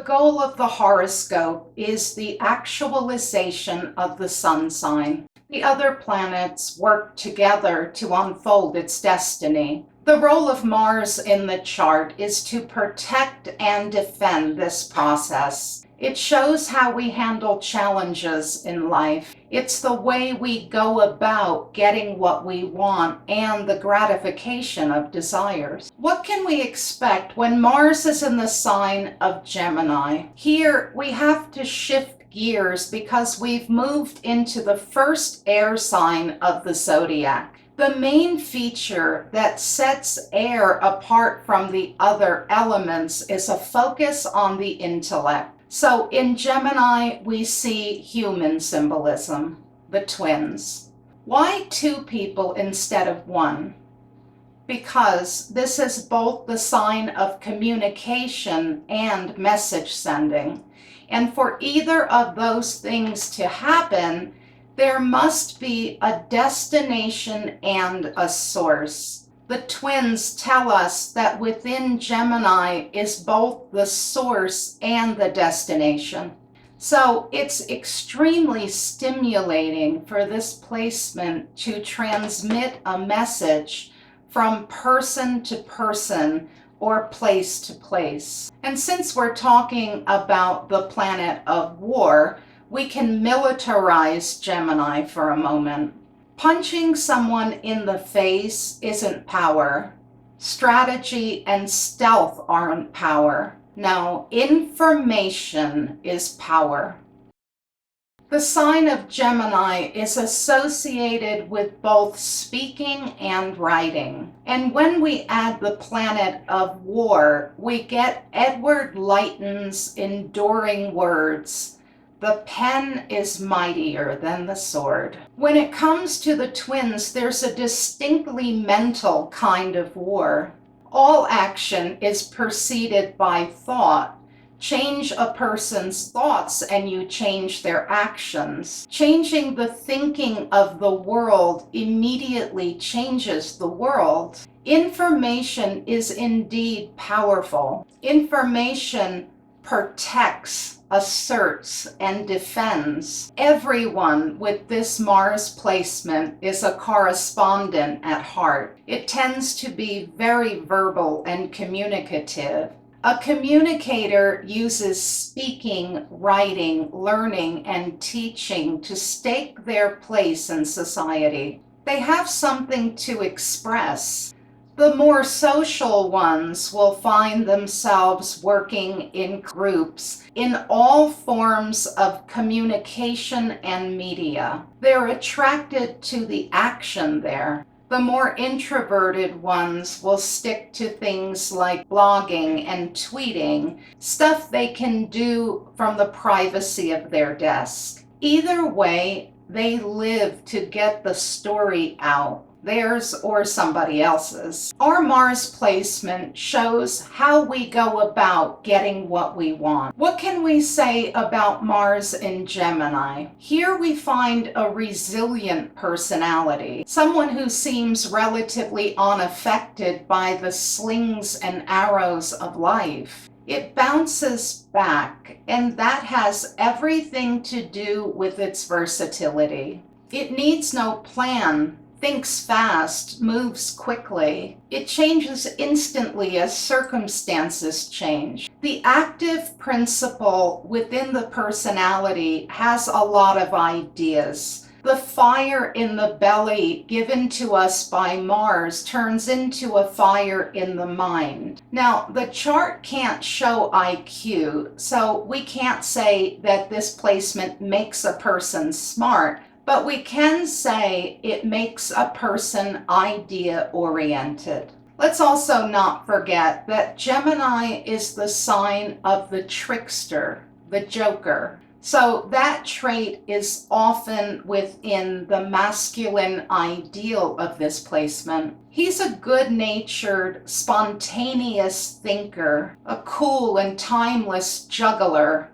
goal of the horoscope is the actualization of the sun sign. The other planets work together to unfold its destiny. The role of Mars in the chart is to protect and defend this process. It shows how we handle challenges in life. It's the way we go about getting what we want and the gratification of desires. What can we expect when Mars is in the sign of Gemini? Here, we have to shift gears because we've moved into the first air sign of the zodiac. The main feature that sets air apart from the other elements is a focus on the intellect. So in Gemini, we see human symbolism, the twins. Why two people instead of one? Because this is both the sign of communication and message sending. And for either of those things to happen, there must be a destination and a source. The twins tell us that within Gemini is both the source and the destination. So it's extremely stimulating for this placement to transmit a message from person to person or place to place. And since we're talking about the planet of war, we can militarize Gemini for a moment. Punching someone in the face isn't power. Strategy and stealth aren't power. No, information is power. The sign of Gemini is associated with both speaking and writing. And when we add the planet of war, we get Edward Leighton's enduring words. The pen is mightier than the sword. When it comes to the twins, there's a distinctly mental kind of war. All action is preceded by thought. Change a person's thoughts and you change their actions. Changing the thinking of the world immediately changes the world. Information is indeed powerful. Information protects, asserts, and defends. Everyone with this Mars placement is a correspondent at heart. It tends to be very verbal and communicative. A communicator uses speaking, writing, learning, and teaching to stake their place in society. They have something to express. The more social ones will find themselves working in groups in all forms of communication and media. They're attracted to the action there. The more introverted ones will stick to things like blogging and tweeting, stuff they can do from the privacy of their desk. Either way, they live to get the story out. Theirs or somebody else's. Our Mars placement shows how we go about getting what we want. What can we say about Mars in Gemini? Here we find a resilient personality, someone who seems relatively unaffected by the slings and arrows of life. It bounces back, and that has everything to do with its versatility. It needs no plan, thinks fast, moves quickly. It changes instantly as circumstances change. The active principle within the personality has a lot of ideas. The fire in the belly given to us by Mars turns into a fire in the mind. Now, the chart can't show IQ, so we can't say that this placement makes a person smart, but we can say it makes a person idea-oriented. Let's also not forget that Gemini is the sign of the trickster, the joker. So that trait is often within the masculine ideal of this placement. He's a good-natured, spontaneous thinker, a cool and timeless juggler,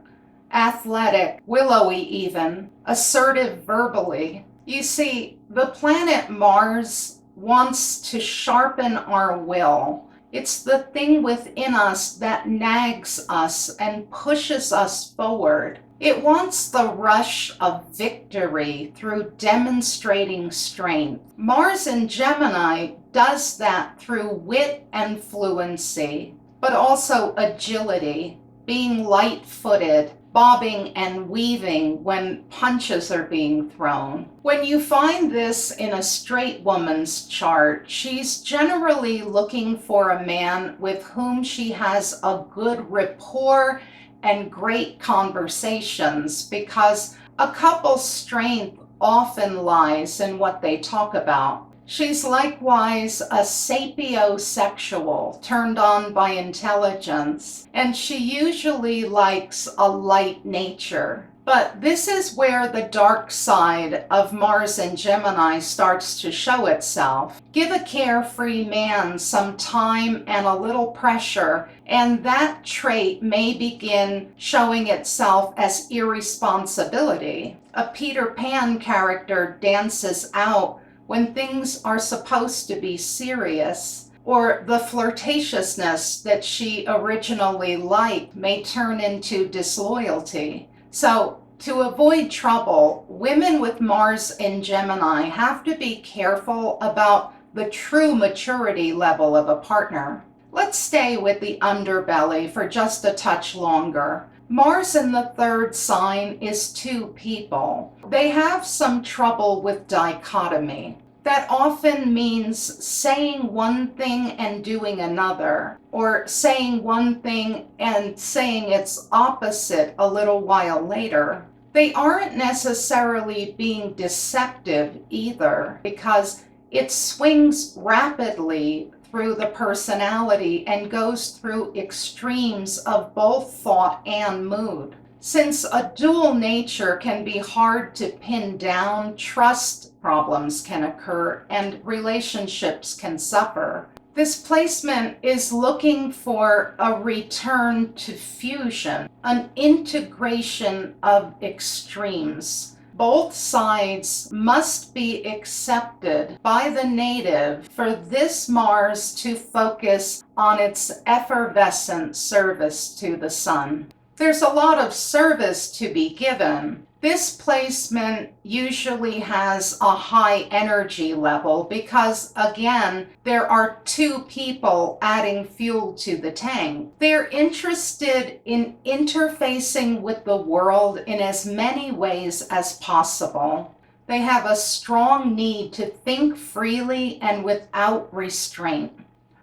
athletic, willowy even, assertive verbally. You see, the planet Mars wants to sharpen our will. It's the thing within us that nags us and pushes us forward. It wants the rush of victory through demonstrating strength. Mars in Gemini does that through wit and fluency, but also agility, being light-footed, bobbing and weaving when punches are being thrown. When you find this in a straight woman's chart, she's generally looking for a man with whom she has a good rapport and great conversations, because a couple's strength often lies in what they talk about. She's likewise a sapiosexual, turned on by intelligence, and she usually likes a light nature. But this is where the dark side of Mars in Gemini starts to show itself. Give a carefree man some time and a little pressure, and that trait may begin showing itself as irresponsibility. A Peter Pan character dances out when things are supposed to be serious, or the flirtatiousness that she originally liked may turn into disloyalty. So, to avoid trouble, women with Mars in Gemini have to be careful about the true maturity level of a partner. Let's stay with the underbelly for just a touch longer. Mars in the third sign is two people. They have some trouble with dichotomy. That often means saying one thing and doing another, or saying one thing and saying its opposite a little while later. They aren't necessarily being deceptive either, because it swings rapidly through the personality and goes through extremes of both thought and mood. Since a dual nature can be hard to pin down, trust problems can occur and relationships can suffer. This placement is looking for a return to fusion, an integration of extremes. Both sides must be accepted by the native for this Mars to focus on its effervescent service to the sun. There's a lot of service to be given. This placement usually has a high energy level because, again, there are two people adding fuel to the tank. They're interested in interfacing with the world in as many ways as possible. They have a strong need to think freely and without restraint.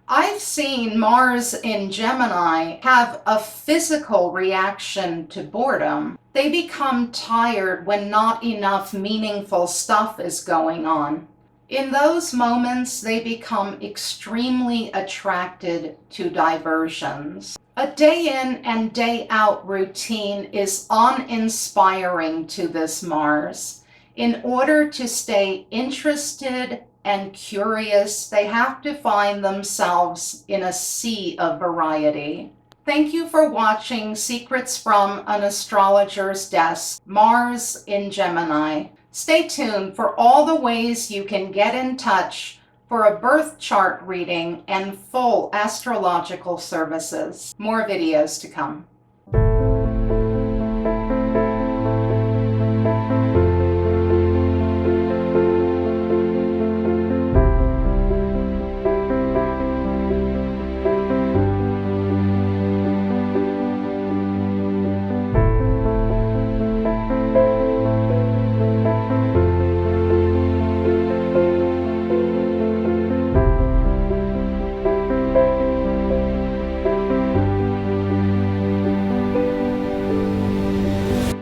I've seen Mars in Gemini have a physical reaction to boredom. They become tired when not enough meaningful stuff is going on. In those moments, they become extremely attracted to diversions. A day in and day out routine is uninspiring to this Mars. In order to stay interested and curious, they have to find themselves in a sea of variety. Thank you for watching Secrets from an Astrologer's Desk, Mars in Gemini. Stay tuned for all the ways you can get in touch for a birth chart reading and full astrological services. More videos to come.